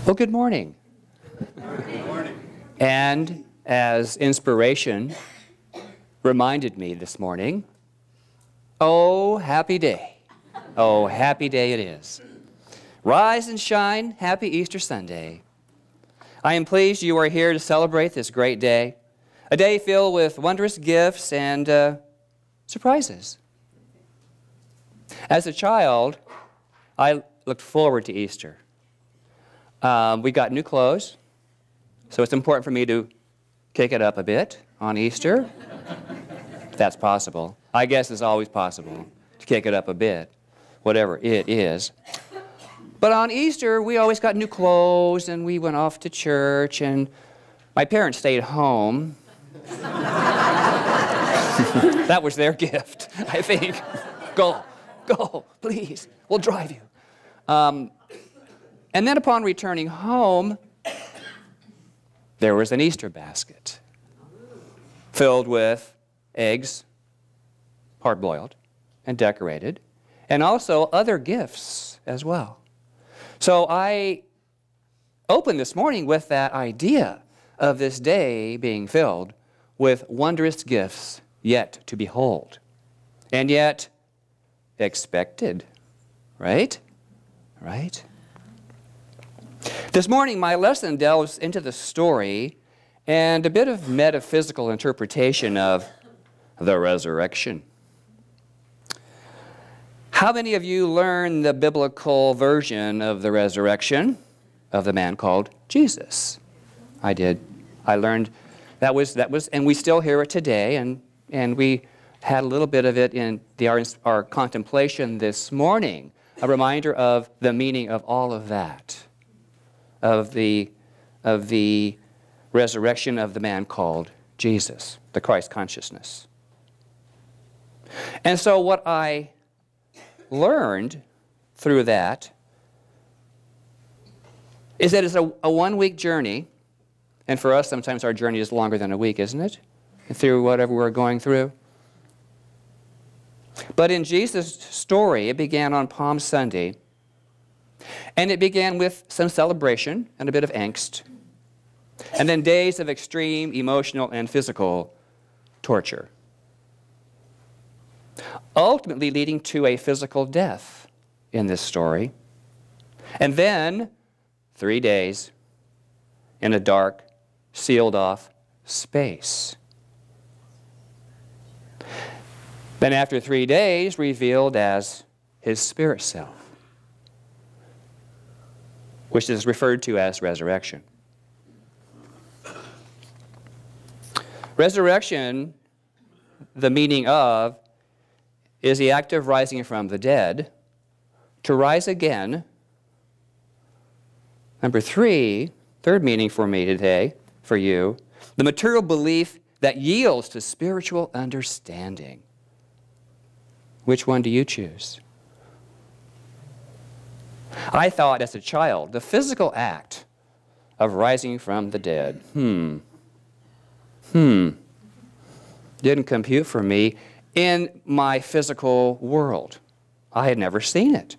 Well, good morning. Good morning. And as inspiration reminded me this morning, oh, happy day. Oh, happy day it is. Rise and shine, happy Easter Sunday. I am pleased you are here to celebrate this great day, a day filled with wondrous gifts and surprises. As a child, I looked forward to Easter. We got new clothes, so it's important for me to kick it up a bit on Easter. If that's possible. I guess it's always possible to kick it up a bit, whatever it is. But on Easter, we always got new clothes, and we went off to church, and my parents stayed home. That was their gift, I think. Go, please, we'll drive you. And then upon returning home, there was an Easter basket filled with eggs, hard-boiled and decorated, and also other gifts as well. So I opened this morning with that idea of this day being filled with wondrous gifts yet to behold, and yet expected, right? Right? This morning, my lesson delves into the story and a bit of metaphysical interpretation of the resurrection. How many of you learned the biblical version of the resurrection of the man called Jesus? I did. I learned that was, and we still hear it today, and we had a little bit of it in our contemplation this morning, a reminder of the meaning of all of that, of the resurrection of the man called Jesus, the Christ consciousness. And so what I learned through that is that it's a one-week journey, and for us sometimes our journey is longer than a week, isn't it? Through whatever we're going through. But in Jesus' story, it began on Palm Sunday, and it began with some celebration and a bit of angst, and then days of extreme emotional and physical torture, ultimately leading to a physical death in this story, and then 3 days in a dark, sealed-off space. Then after 3 days, revealed as his spirit self, which is referred to as resurrection. Resurrection, the meaning of, is the act of rising from the dead, to rise again. Number 3, third meaning for me today, for you, the material belief that yields to spiritual understanding. Which one do you choose? I thought as a child, the physical act of rising from the dead, didn't compute for me in my physical world. I had never seen it.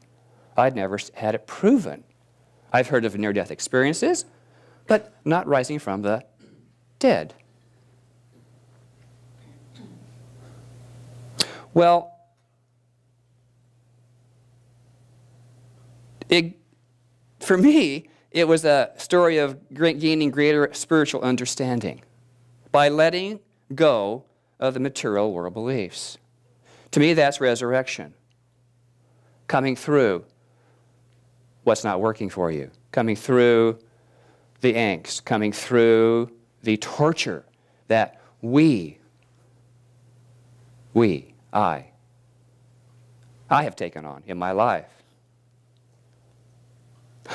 I'd never had it proven. I've heard of near-death experiences, but not rising from the dead. Well, for me, it was a story of gaining greater spiritual understanding by letting go of the material world beliefs. To me, that's resurrection. Coming through what's not working for you. Coming through the angst. Coming through the torture that I have taken on in my life.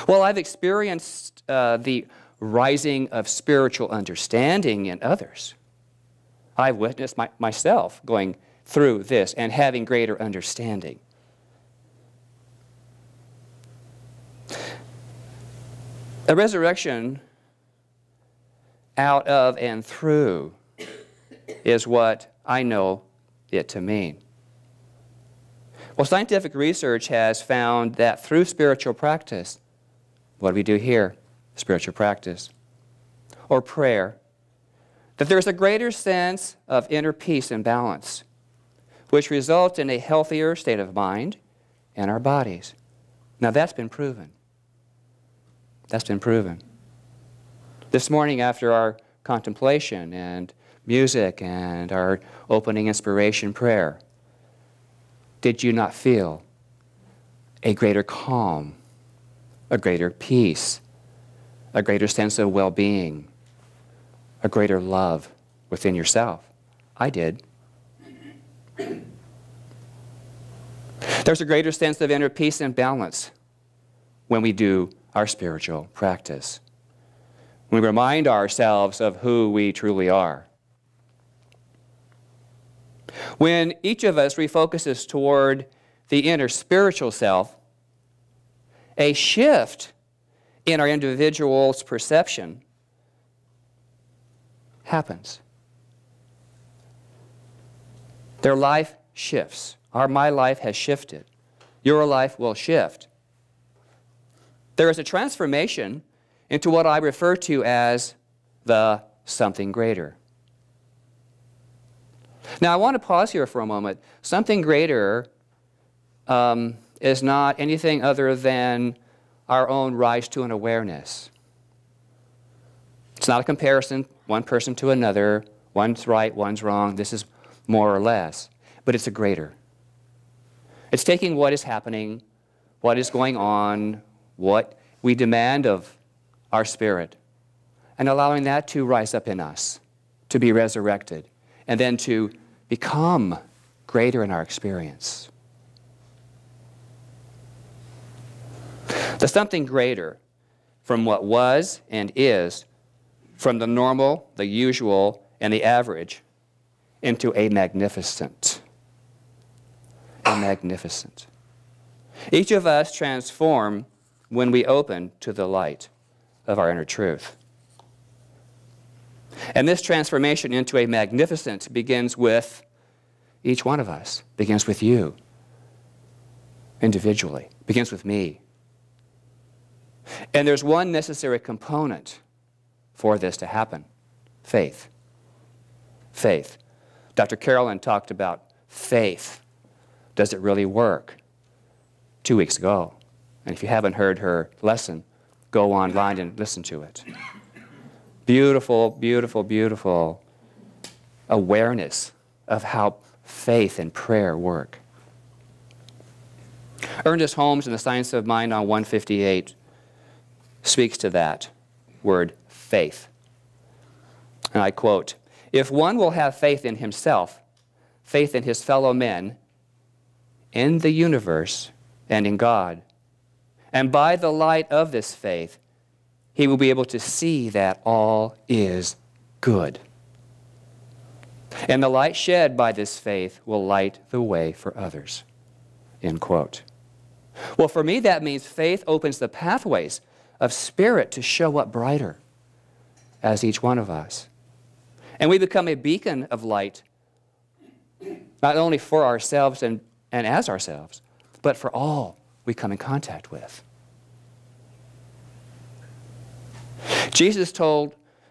Well, I've experienced the rising of spiritual understanding in others. I've witnessed myself going through this and having greater understanding. A resurrection out of and through is what I know it to mean. Well, scientific research has found that through spiritual practice, what do we do here? Spiritual practice. Or prayer. That there's a greater sense of inner peace and balance, which results in a healthier state of mind and our bodies. Now that's been proven. That's been proven. This morning after our contemplation and music and our opening inspiration prayer, did you not feel a greater calm, a greater peace, a greater sense of well-being, a greater love within yourself? I did. There's a greater sense of inner peace and balance when we do our spiritual practice. When we remind ourselves of who we truly are. When each of us refocuses toward the inner spiritual self, a shift in our individual's perception happens. Their life shifts. My life has shifted. Your life will shift. There is a transformation into what I refer to as the something greater. Now, I want to pause here for a moment. Something greater is not anything other than our own rise to an awareness. It's not a comparison, one person to another. One's right, one's wrong. This is more or less. But it's a greater. It's taking what is happening, what is going on, what we demand of our spirit, and allowing that to rise up in us, to be resurrected, and then to become greater in our experience. The something greater from what was and is, from the normal, the usual, and the average, into a magnificent. A magnificent. Each of us transform when we open to the light of our inner truth. And this transformation into a magnificent begins with each one of us, begins with you, individually, begins with me. And there's one necessary component for this to happen: faith. Faith. Dr. Carolyn talked about faith. Does it really work? 2 weeks ago. And if you haven't heard her lesson, go online and listen to it. Beautiful, beautiful, beautiful awareness of how faith and prayer work. Ernest Holmes in The Science of Mind on 158 speaks to that word, faith. And I quote, "If one will have faith in himself, faith in his fellow men, in the universe, and in God, and by the light of this faith, he will be able to see that all is good. And the light shed by this faith will light the way for others." End quote. Well, for me, that means faith opens the pathways of spirit to show up brighter as each one of us. And we become a beacon of light, not only for ourselves and as ourselves, but for all we come in contact with. Jesus'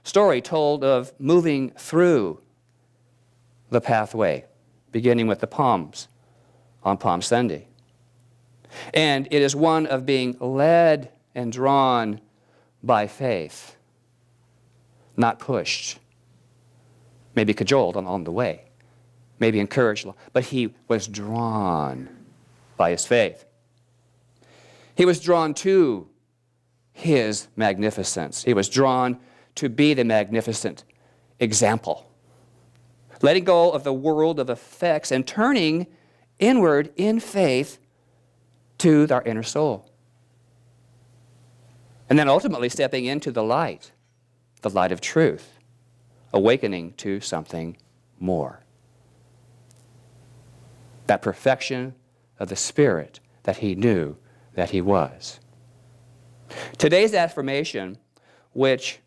story told of moving through the pathway, beginning with the palms on Palm Sunday. And it is one of being led and drawn by faith, not pushed, maybe cajoled on the way, maybe encouraged, but he was drawn by his faith. He was drawn to his magnificence. He was drawn to be the magnificent example, letting go of the world of effects and turning inward in faith to our inner soul. And then ultimately stepping into the light of truth, awakening to something more. That perfection of the Spirit that he knew that he was. Today's affirmation, which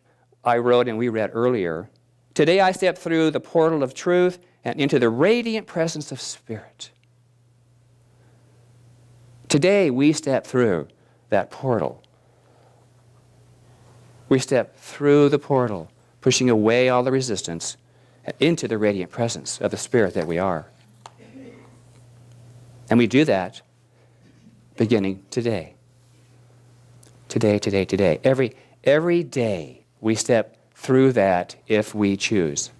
I wrote and we read earlier, "Today I step through the portal of truth and into the radiant presence of Spirit." Today, we step through that portal. We step through the portal, pushing away all the resistance into the radiant presence of the Spirit that we are. And we do that beginning today. Today, today, today. Every day we step through that if we choose.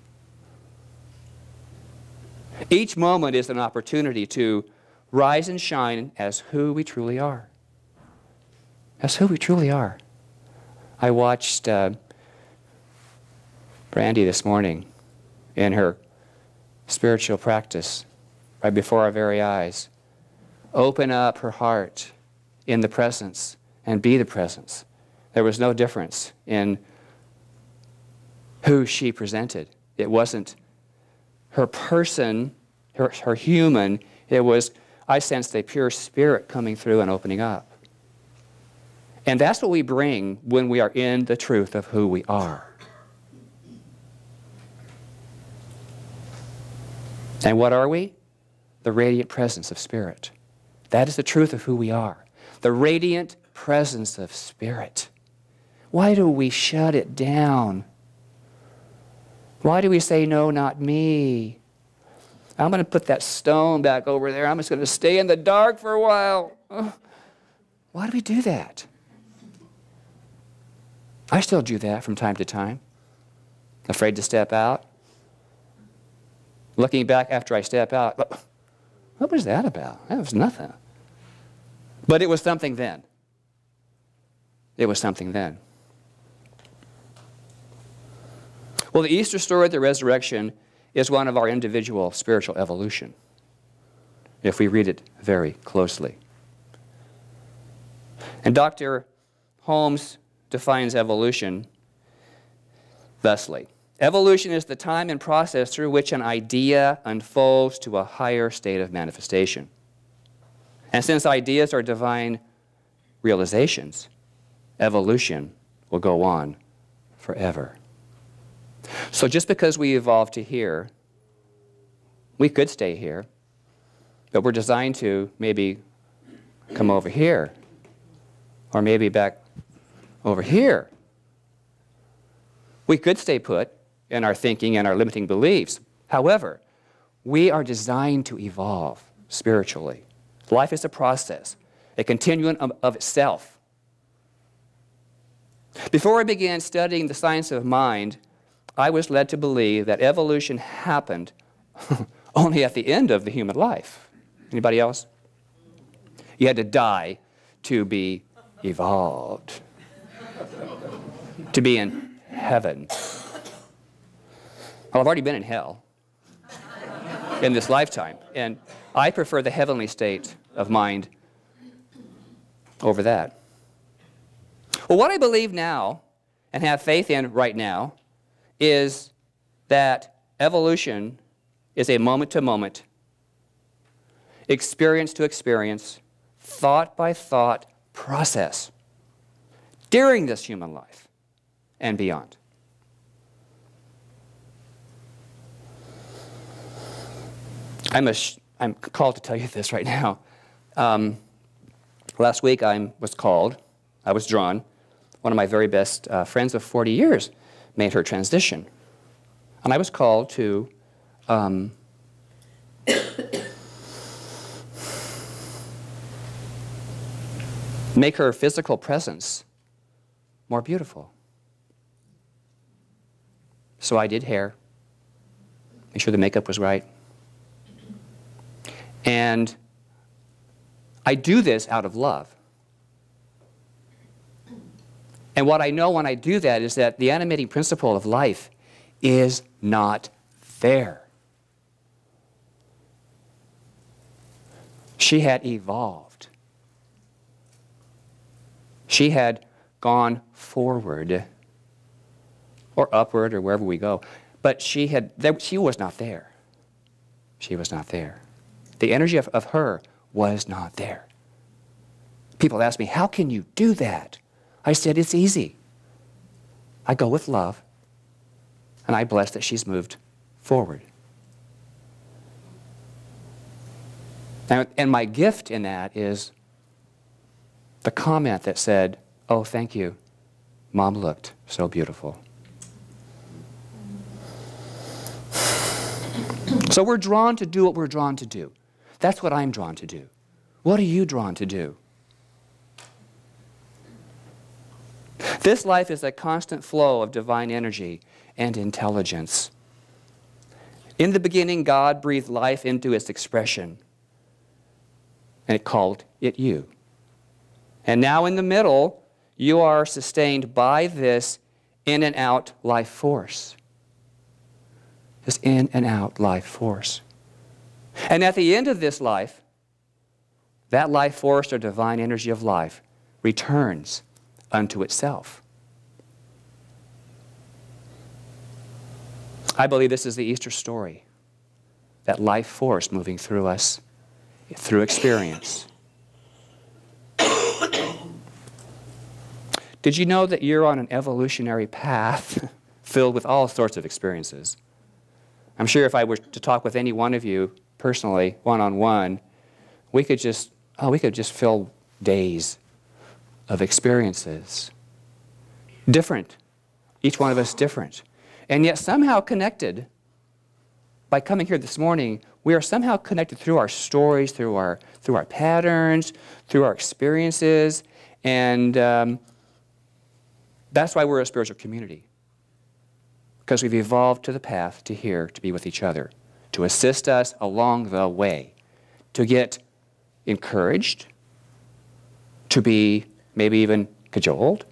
Each moment is an opportunity to rise and shine as who we truly are. As who we truly are. I watched Brandy this morning in her spiritual practice right before our very eyes. Open up her heart in the presence and be the presence. There was no difference in who she presented. It wasn't her person, her human. It was, I sensed a pure spirit coming through and opening up. And that's what we bring when we are in the truth of who we are. And what are we? The radiant presence of Spirit. That is the truth of who we are. The radiant presence of Spirit. Why do we shut it down? Why do we say, no, not me? I'm going to put that stone back over there. I'm just going to stay in the dark for a while. Why do we do that? I still do that from time to time. Afraid to step out. Looking back after I step out, what was that about? That was nothing. But it was something then. It was something then. Well, the Easter story of the resurrection is one of our individual spiritual evolution, if we read it very closely. And Dr. Holmes defines evolution thusly. Evolution is the time and process through which an idea unfolds to a higher state of manifestation. And since ideas are divine realizations, evolution will go on forever. So just because we evolved to here, we could stay here, but we're designed to maybe come over here, or maybe back over here. We could stay put in our thinking and our limiting beliefs. However, we are designed to evolve spiritually. Life is a process, a continuum of itself. Before I began studying the science of mind, I was led to believe that evolution happened only at the end of the human life. Anybody else? You had to die to be evolved, to be in heaven. Well, I've already been in hell in this lifetime, and I prefer the heavenly state of mind over that. Well, what I believe now and have faith in right now is that evolution is a moment-to-moment, experience-to-experience, thought-by-thought process during this human life and beyond. I'm called to tell you this right now. Last week I was drawn. One of my very best friends of 40 years made her transition. And I was called to make her physical presence more beautiful. So I did hair, made sure the makeup was right. And I do this out of love. And what I know when I do that is that the animating principle of life is not there. She had evolved. She had gone forward or upward or wherever we go. But she was not there. She was not there. The energy of her was not there. People ask me, how can you do that? I said, it's easy. I go with love, and I bless that she's moved forward. And my gift in that is The comment that said, "Oh, thank you. Mom looked so beautiful." So we're drawn to do what we're drawn to do. That's what I'm drawn to do. What are you drawn to do? This life is a constant flow of divine energy and intelligence. In the beginning, God breathed life into its expression, and it called it you. And now in the middle, you are sustained by this in and out life force. This in and out life force. And at the end of this life, that life force or divine energy of life returns unto itself. I believe this is the Easter story. That life force moving through us, through experience. Did you know that you're on an evolutionary path filled with all sorts of experiences? I'm sure if I were to talk with any one of you personally, one-on-one, we could just fill days of experiences. Different. Each one of us different. And yet somehow connected. By coming here this morning, we are somehow connected through our stories, through our patterns, through our experiences, and that's why we're a spiritual community. Because we've evolved to the path to here to be with each other, to assist us along the way, to get encouraged, to be maybe even cajoled.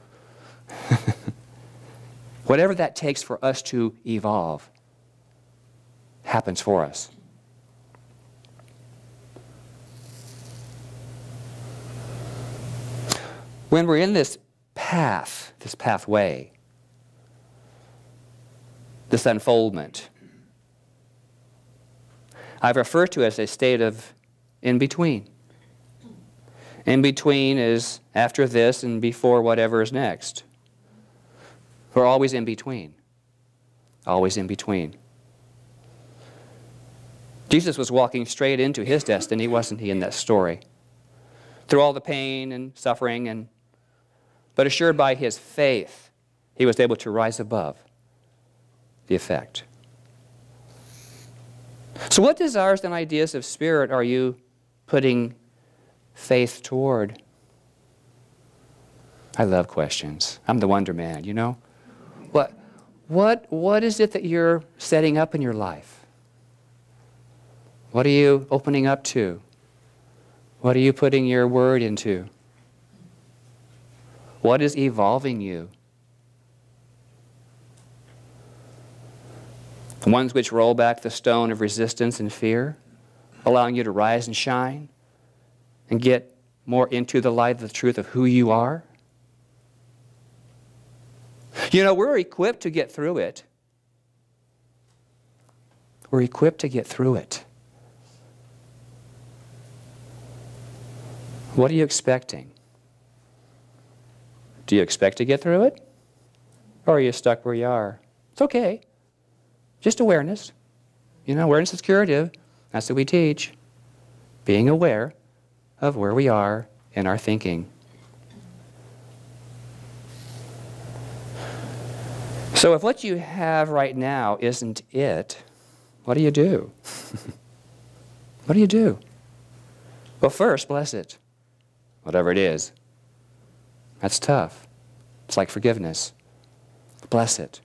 Whatever that takes for us to evolve happens for us. When we're in this path, this pathway, this unfoldment, I've referred to as a state of in-between. In-between is after this and before whatever is next. We're always in between. Always in between. Jesus was walking straight into his destiny, wasn't he, in that story? Through all the pain and suffering, but assured by his faith, he was able to rise above the effect. So what desires and ideas of spirit are you putting faith toward? I love questions. I'm the wonder man, you know? What is it that you're setting up in your life? What are you opening up to? What are you putting your word into? What is evolving you? The ones which roll back the stone of resistance and fear, allowing you to rise and shine and get more into the light of the truth of who you are? You know, we're equipped to get through it. We're equipped to get through it. What are you expecting? Do you expect to get through it? Or are you stuck where you are? It's okay. Just awareness. You know, awareness is curative. That's what we teach. Being aware of where we are in our thinking. So if what you have right now isn't it, what do you do? What do you do? Well, first, bless it. Whatever it is. That's tough. It's like forgiveness. Bless it.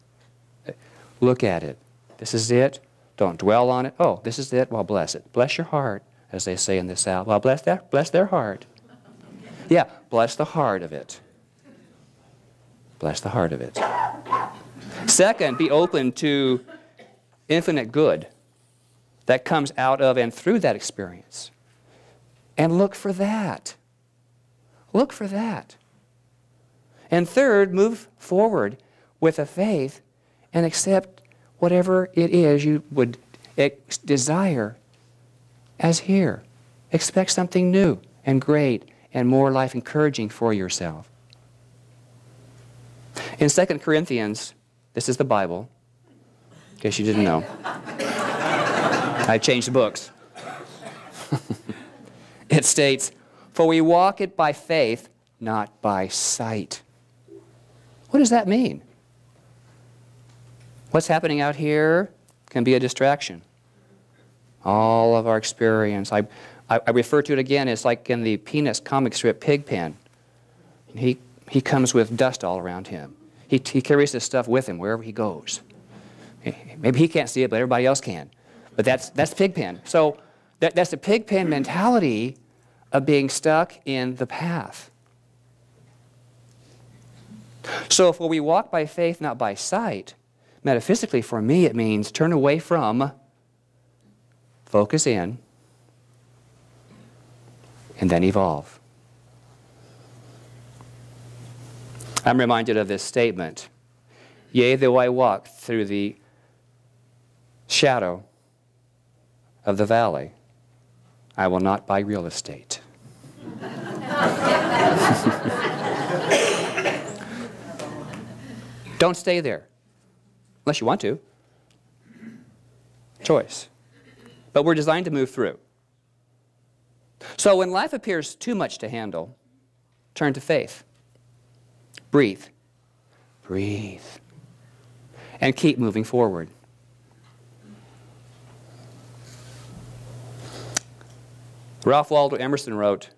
Look at it. This is it. Don't dwell on it. Oh, this is it. Well, bless it. Bless your heart, as they say in the South. Well, bless their heart. Yeah, bless the heart of it. Bless the heart of it. Second, be open to infinite good that comes out of and through that experience. And look for that. Look for that. And third, move forward with a faith and accept whatever it is you would desire as here. Expect something new and great and more life encouraging for yourself. In 2 Corinthians, this is the Bible, in case you didn't know. I changed books. It states, "For we walk it by faith, not by sight. What does that mean? What's happening out here can be a distraction. All of our experience. I refer to it again, it's like in the Peanuts comic strip Pigpen. He comes with dust all around him. He carries this stuff with him wherever he goes. Maybe he can't see it, but everybody else can. But that's Pigpen. So that's the Pigpen mentality of being stuck in the path. So if we walk by faith, not by sight, metaphysically for me it means turn away from, focus in, and then evolve. I'm reminded of this statement, yea, though I walk through the shadow of the valley, I will not buy real estate. Don't stay there, unless you want to. Choice. But we're designed to move through. So when life appears too much to handle, turn to faith. Breathe. Breathe. And keep moving forward. Ralph Waldo Emerson wrote,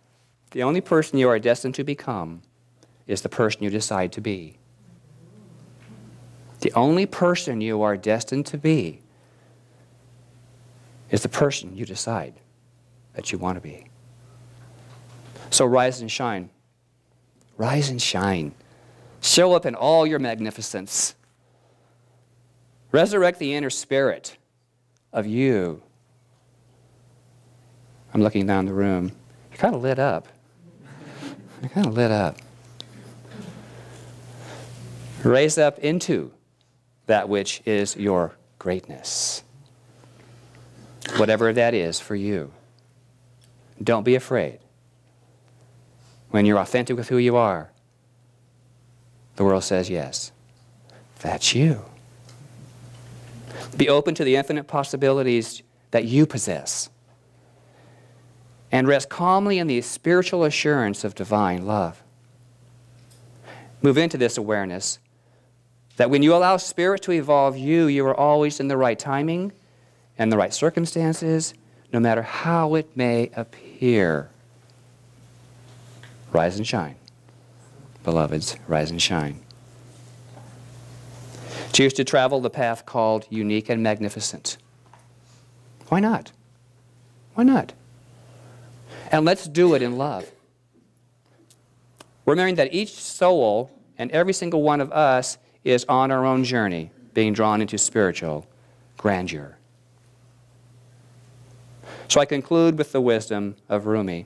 "The only person you are destined to become is the person you decide to be." The only person you are destined to be is the person you decide that you want to be. So rise and shine. Rise and shine. Show up in all your magnificence. Resurrect the inner spirit of you. I'm looking down the room. You're kind of lit up. You're kind of lit up. Raise up into that which is your greatness. Whatever that is for you. Don't be afraid. When you're authentic with who you are, the world says yes. That's you. Be open to the infinite possibilities that you possess. And rest calmly in the spiritual assurance of divine love. Move into this awareness that when you allow Spirit to evolve you, you are always in the right timing and the right circumstances, no matter how it may appear. Rise and shine. Beloveds, rise and shine. Choose to travel the path called unique and magnificent. Why not? Why not? And let's do it in love. Remembering that each soul and every single one of us is on our own journey, being drawn into spiritual grandeur. So I conclude with the wisdom of Rumi.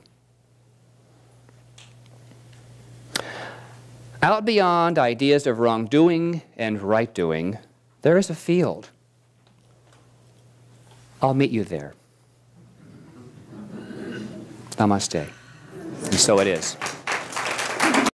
Out beyond ideas of wrongdoing and right doing, there is a field. I'll meet you there. Namaste. And so it is.